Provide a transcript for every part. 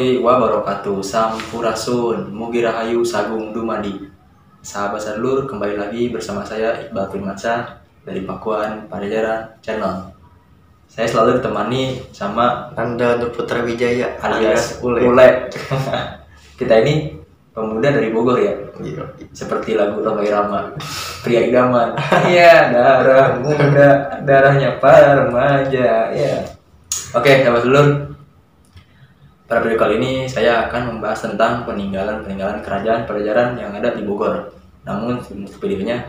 warahmatullahi wabarakatuh. Sampurasun, Mugi Rahayu Sagung Dumadi. Sahabat sedulur, kembali lagi bersama saya Iqbal Firmansyah dari Pakuan Pajajaran Channel. Saya selalu ditemani sama Anda Putra Wijaya alias Ule. Kita ini pemuda dari Bogor ya. Iya. Seperti lagu Roma Irama, pria idaman. Iya, darah muda, darahnya para remaja. Ya. Oke, sahabat sedulur. Pada video kali ini saya akan membahas tentang peninggalan kerajaan Pajajaran yang ada di Bogor. Namun sebelum videonya,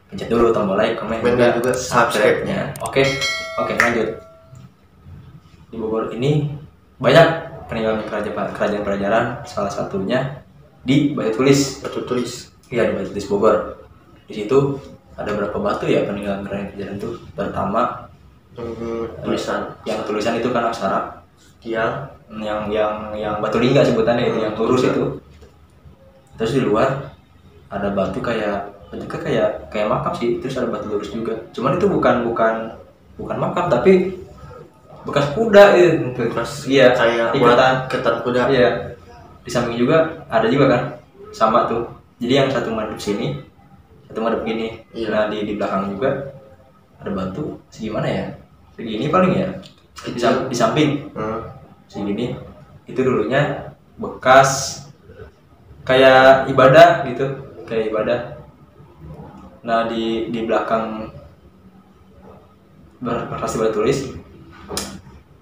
pencet dulu tombol like, komen, dan juga subscribe-nya. Oke, lanjut. Di Bogor ini banyak peninggalan kerajaan Pajajaran, salah satunya di Batu Tulis. Iya, di Batu Tulis Bogor. Di situ ada berapa batu ya peninggalan kerajaan Pajajaran itu? Pertama, tulisan itu kan aksara. Yang batu lingga sebutannya itu, yang lurus itu. Terus di luar ada batu bentuknya kayak makam sih. Terus ada batu lurus juga. Cuman itu bukan makam, tapi bekas kuda itu. Iya, kayak ketan kuda. Iya. Di samping juga ada juga kan, sama tuh. Jadi yang satu madep sini, satu madep gini. Iya. Nah di belakang juga ada batu segimana ya? Segini paling ya. Di samping. Segini itu dulunya bekas kayak ibadah gitu, kayak ibadah. Nah di belakang berkasi batu tulis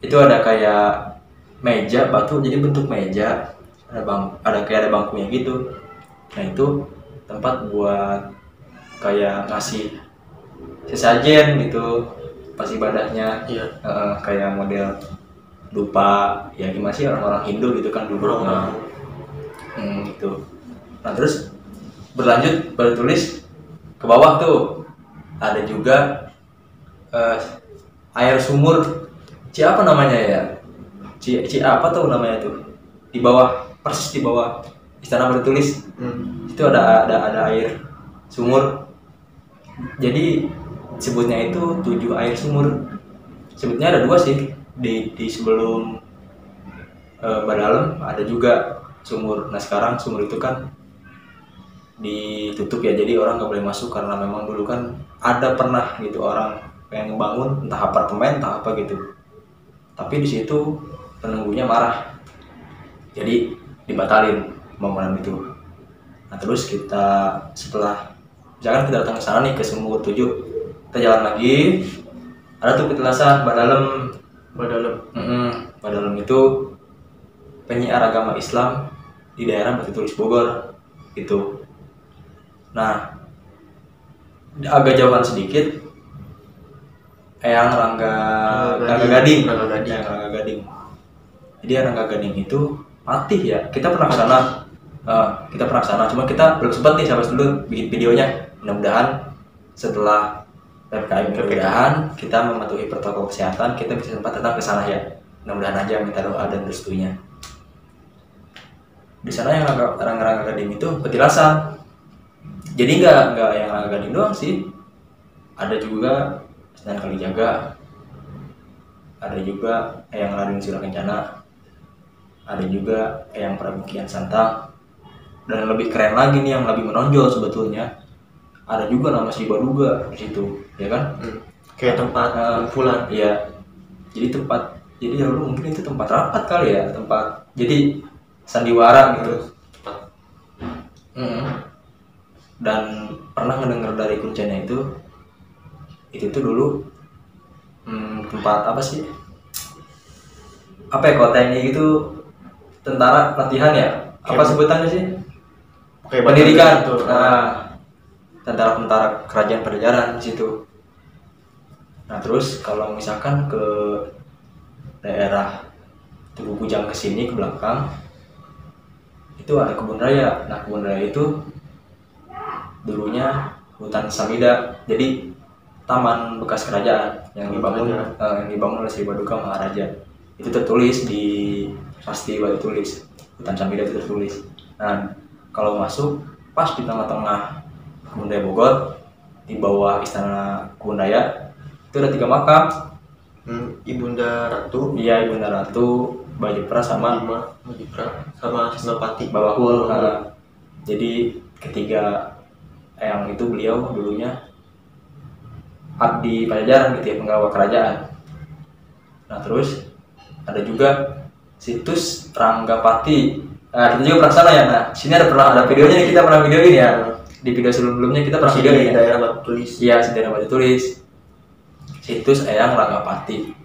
itu ada kayak meja batu, jadi bentuk meja, ada bangkunya gitu. Nah itu tempat buat kayak ngasih sesajen gitu pas ibadahnya. Iya. Kayak model dupa ya, gimana sih orang-orang Hindu gitu kan dulu. Gitu. Nah terus berlanjut batu tulis ke bawah tuh ada juga air sumur apa namanya ya, apa tuh namanya tuh, di bawah, persis di bawah istana batu tulis. Itu ada air sumur, jadi sebutnya itu 7 air sumur. Sebutnya ada 2 sih. Di sebelum Badalem ada juga sumur. Nah sekarang sumur itu kan ditutup ya, jadi orang nggak boleh masuk karena memang dulu kan ada pernah gitu orang pengen ngebangun entah apartemen entah apa gitu, tapi di situ penunggunya marah, jadi dibatalin pembangunan itu. Nah terus kita setelah misalkan kita datang ke sana nih, ke sumur 7, kita jalan lagi, ada tuh petilasan Badalem. Badalem itu penyiar agama Islam di daerah Batu Tulis Bogor gitu. Nah agak jauhan sedikit Eyang Rangga Gading. Jadi Rangga Gading itu patih ya. Kita pernah ke sana. Cuma kita belum sempat nih sahabat dulu bikin videonya. Mudah-mudahan setelah PPKM kemudahan kita mematuhi protokol kesehatan, kita bisa sempat datang ke sana ya. Mudah-mudahan aja, minta doa dan restunya. Di sana yang Rangga Gading itu petilasan. Jadi nggak yang Rangga Gading doang sih. Ada juga Sunan Kalijaga. Ada juga yang Raden Surakencana. Ada juga yang Prabu Kian Santang. Dan lebih keren lagi nih, yang lebih menonjol sebetulnya, ada juga nama Sri Baduga di situ, ya kan? Kayak tempat kumpulan. Iya. Jadi dulu mungkin itu tempat rapat kali ya, jadi sandiwara gitu. Dan pernah ngedengar dari kuncinya itu tuh dulu tempat apa sih? Apa ya, kota ini gitu, tentara latihan ya? Apa sebutannya sih? Pendidikan tuh. Nah, tentara kerajaan Pajajaran di situ. Nah terus kalau misalkan ke daerah Tugu Kujang kesini ke belakang itu ada kebun raya. Nah kebun raya itu dulunya hutan Samida, jadi taman bekas kerajaan yang dibangun oleh Sri Baduga Maharaja. Itu tertulis di pasti Batu Tulis, hutan Samida itu tertulis. Nah kalau masuk pas di tengah-tengah Kebun Raya Bogor, di bawah istana Kebun Raya itu ada 3 makam. Ibunda Ratu. Iya, Ibunda Ratu. Bajipra sama Bima, Bajipra, sama Senopati. Babahul. Jadi ketiga yang itu beliau dulunya abdi pajajaran gitu ya, penggawa kerajaan. Nah terus ada juga situs Ranggapati. Nah kita juga pernah sana ya. Nah sini ada videonya nih, kita pernah videoin ya. Di video sebelumnya kita pernah videoin ya. Daerah Batu Tulis. Iya, di daerah Batu Tulis. Situs Eyang Ranggapati.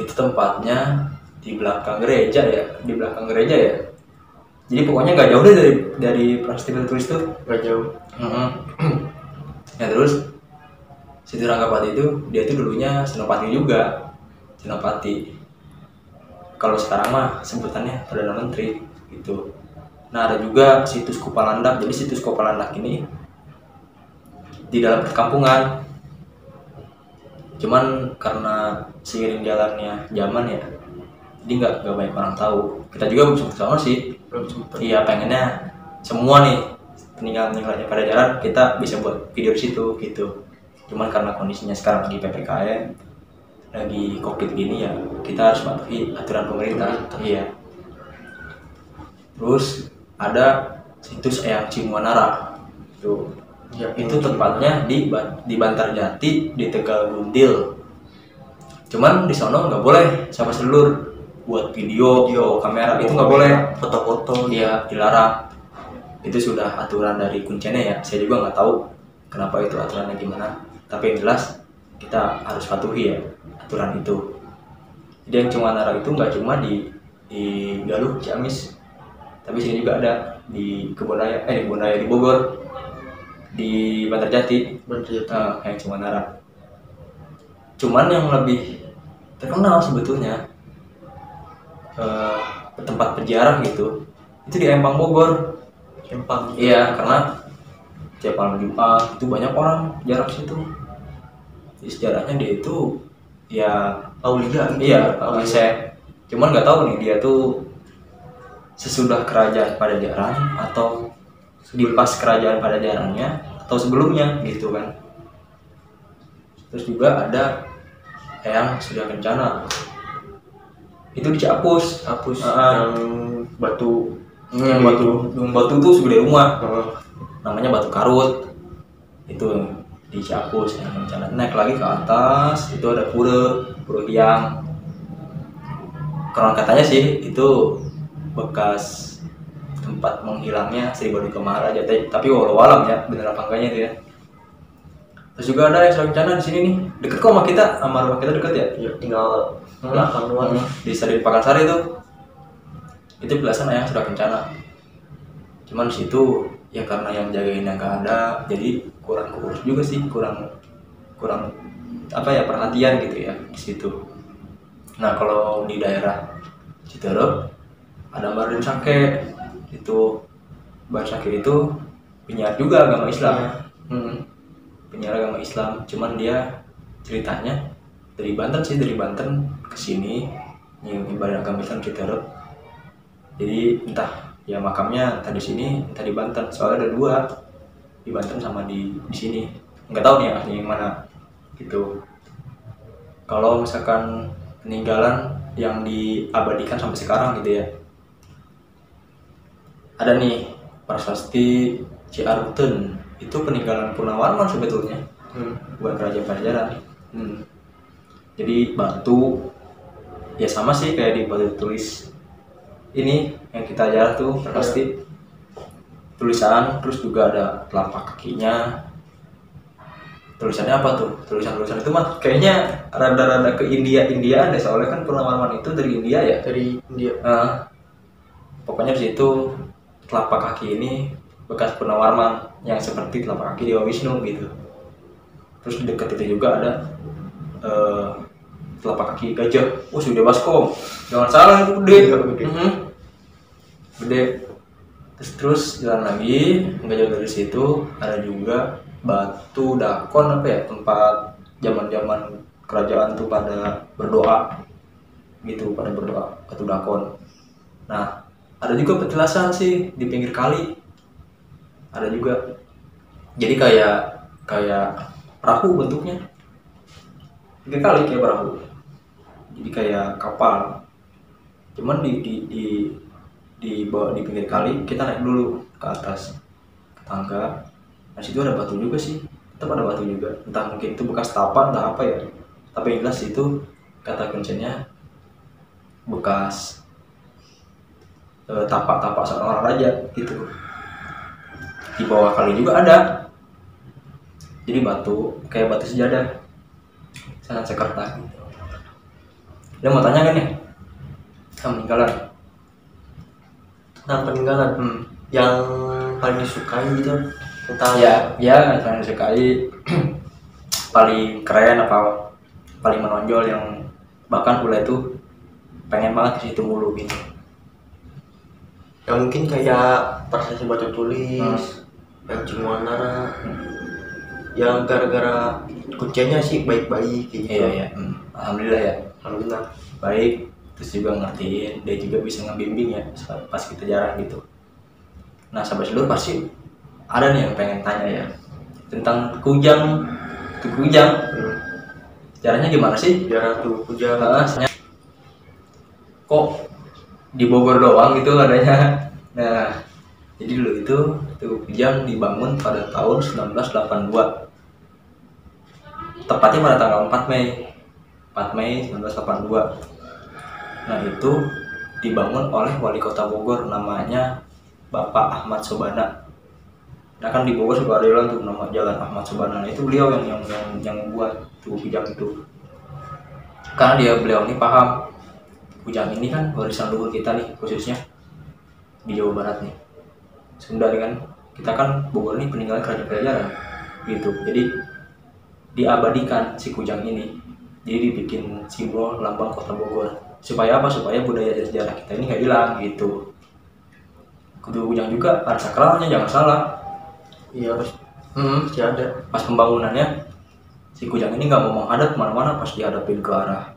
Itu tempatnya di belakang gereja ya, di belakang gereja ya. Jadi pokoknya nggak jauh deh dari Prasasti Batu Tulis tuh. Gak jauh. Ya terus situs Ranggapati itu dia tuh dulunya Senopati juga, Senopati. Kalau sekarang mah sebutannya Perdana Menteri gitu. Nah ada juga situs Kupalandak. Jadi situs Kupalandak ini di dalam perkampungan. Cuman karena seiring jalannya zaman ya, jadi nggak banyak orang tahu. Kita juga belum sempat sama sih. Belum sempet. Iya pengennya semua nih peninggalan pada jalan kita bisa buat video di situ gitu. Cuman karena kondisinya sekarang lagi PPKM, lagi COVID gini ya, kita harus patuhi aturan pemerintah. Iya. Terus ada situs Eyang Cimuanara. Tuh. Ya, Itu tempatnya di Bantarjati di Tegal Gundil. Cuman di sono nggak boleh sama selur buat video, kamera itu nggak boleh. Foto-foto. Iya dilarang. Itu sudah aturan dari Kuncene ya. Saya juga nggak tahu kenapa itu aturannya gimana. Tapi yang jelas kita harus patuhi ya aturan itu. Jadi yang Cimuanara itu nggak cuma di Galuh, Ciamis, tapi sini juga ada di Kebonraya, di Bogor, di Bantarjati, yang Cimuanara. Cuman yang lebih terkenal sebetulnya tempat berziarah gitu, itu di Empang Bogor. Empang. Iya, karena tiap malam Jumat itu banyak orang ziarah ke situ. Di sejarahnya dia itu ya Aulia. iya, saya cuman nggak tahu nih dia tuh sesudah kerajaan Pajajaran atau di pas kerajaan Pajajarannya atau sebelumnya gitu kan. Terus juga ada Eyang Surya Kencana. Itu di Ciapus. Yang batu. Batu tuh segede rumah. Namanya Batu Karut. Itu di Ciapus yang Kencana. Naik lagi ke atas itu ada Pura Hyang. Konon katanya sih itu bekas tempat menghilangnya Sri Baduga Maharaja, tapi walau alam ya bener apa enggaknya itu ya. Terus juga ada yang Surya Kencana di sini nih, deket kok sama kita, sama rumah kita deket ya. Ya tinggal belakang doang. Di Stadion Pakansari itu belasan yang Surya Kencana. Cuman di situ ya karena yang jagain yang nggak ada, jadi kurang kurus juga sih, kurang apa ya perhatian gitu ya di situ. Nah kalau di daerah Citerep ada Mbah Raden Sake. Itu Mbah Sake itu penyiar juga agama Islam. Penyiar agama Islam, cuman dia ceritanya dari Banten ke sini nyibarin agama Islam Citerep. Jadi entah ya makamnya entah di sini entah di Banten, soalnya ada dua di Banten sama di sini. Nggak tahu nih aslinya yang mana gitu. Kalau misalkan peninggalan yang diabadikan sampai sekarang gitu ya, ada nih Prasasti Ciaruten. Itu peninggalan Purnawarman sebetulnya, bukan kerajaan Pajajaran. Jadi batu ya sama sih kayak di Batu Tulis ini yang kita jarah tuh pasti tulisan. Terus juga ada telapak kakinya. Tulisannya apa tuh? Tulisan itu mah kayaknya rada-rada ke India deh, soalnya kan Purnawarman itu dari India ya. Dari India. Pokoknya di situ telapak kaki ini bekas Purnawarman yang seperti telapak kaki Dewa Wisnu gitu. Terus di dekat itu juga ada telapak kaki gajah. Sudah baskom. Jangan salah itu gede. Gede. Terus jalan lagi, nggak jauh dari situ ada juga Batu Dakon, apa ya, tempat zaman kerajaan tuh pada berdoa gitu, Batu Dakon. Nah ada juga petilasan sih di pinggir kali, ada juga. Jadi kayak perahu bentuknya, pinggir kali kayak perahu, jadi kayak kapal Cuman di bawah di pinggir kali kita naik dulu ke atas ke tangga. Nah situ ada batu juga sih, tetap ada batu juga, entah mungkin itu bekas tapak entah apa ya, tapi yang jelas itu kata kuncinya bekas tapak-tapak seorang raja gitu. Di bawah kali juga ada, jadi batu kayak batu sejadah sangat sekerta gitu. Dia mau tanya kan nih tentang peninggalan? Tentang peninggalan yang paling disukai gitu tentang Ya yang paling disukai paling keren apa paling menonjol yang bahkan Ula itu pengen banget ke situ mulu gitu. yang mungkin kayak prasasti batu tulis, yang Cinguanara, yang gara-gara kuncinya sih baik-baik gitu. Iya. Alhamdulillah ya. Alhamdulillah. Baik, terus juga ngertiin, dia juga bisa ngebimbing ya pas kita jarang gitu. Nah sahabat seluruh pasti ada nih yang pengen tanya ya tentang Kujang. Caranya gimana sih? Biar tuh Kujang. Kok di Bogor doang gitu adanya. Nah jadi dulu itu Tugu Kujang dibangun pada tahun 1982, tepatnya pada tanggal 4 Mei 1982. Nah itu dibangun oleh wali kota Bogor namanya Bapak Ahmad Sobana. Nah kan di Bogor suka ada jalan tuh nama Jalan Ahmad Sobana. Nah, itu beliau yang membuat Tugu Kujang itu. Karena beliau ini paham Kujang ini kan warisan luhur kita nih, khususnya di Jawa Barat nih. Sunda kan kita kan Bogor ini peninggalan kerajaan gitu. Jadi diabadikan si Kujang ini. Jadi dibikin simbol lambang kota Bogor. Supaya apa? Supaya budaya dan sejarah kita ini nggak hilang gitu. Tugu Kujang juga ada sakralnya, jangan salah. Iya harus masih ada. Pas pembangunannya si Kujang ini nggak mau menghadap kemana-mana, pas dihadapin ke arah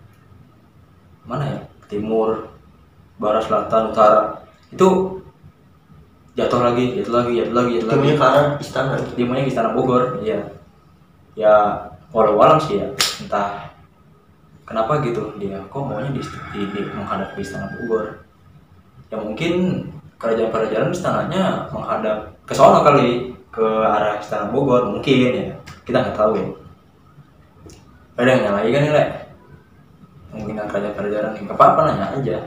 mana ya, timur, barat, selatan, utara, itu jatuh lagi. Dia punya ke arah istana. Dia punya istana Bogor, iya. Ya walau-walam sih ya, entah kenapa gitu dia kok maunya di menghadap ke istana Bogor. Ya mungkin kerajaan istananya menghadap ke sono kali, ke arah istana Bogor mungkin ya, kita nggak tahu ya. Ada yang nyalain kan nih Le? Mungkin kerajaan nggak apa-apa, nanya aja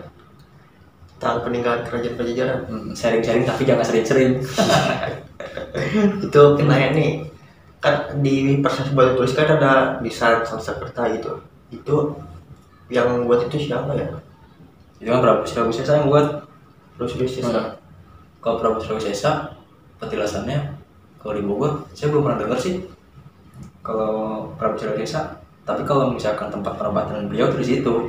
Tentang peninggalan kerajaan Pajajaran. sharing tapi jangan sering-sering. Itu kenanya nih kan di prasasti batu tulis kan ada desain Sanskerta gitu. Itu yang buat itu siapa ya? Itu kan Prabu Surawisesa yang buat. Terus biasa. Kalau Prabu Surawisesa petilasannya kalau di Bogor saya belum pernah dengar sih kalau Prabu Surawisesa. Tapi kalau misalkan tempat penempatan beliau itu di situ,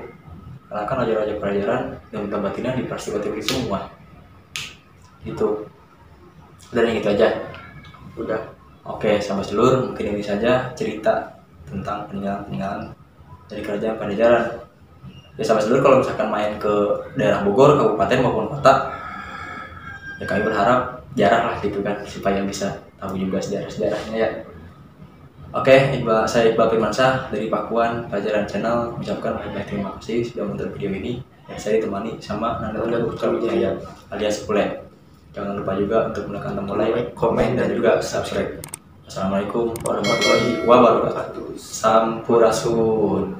karena kan raja-raja kerajaan dan tembatinnya di prasasti batu tulis semua gitu. Dan yang itu aja Udah. Oke, sahabat seluruh, mungkin ini saja cerita tentang peninggalan dari kerajaan Pajajaran. Ya sahabat seluruh, kalau misalkan main ke daerah Bogor, kabupaten maupun kota, ya kami berharap jarang lah gitu kan, supaya bisa tahu juga sejarah-sejarahnya ya. Oke, saya Iqbal Firmansyah dari Pakuan Pajajaran Channel mengucapkan banyak terima kasih sudah menonton video ini. Dan saya ditemani sama Nanda Putra Wijaya alias Pule. Jangan lupa juga untuk menekan tombol like, komen, dan juga subscribe. Assalamualaikum warahmatullahi wabarakatuh. Sampurasun.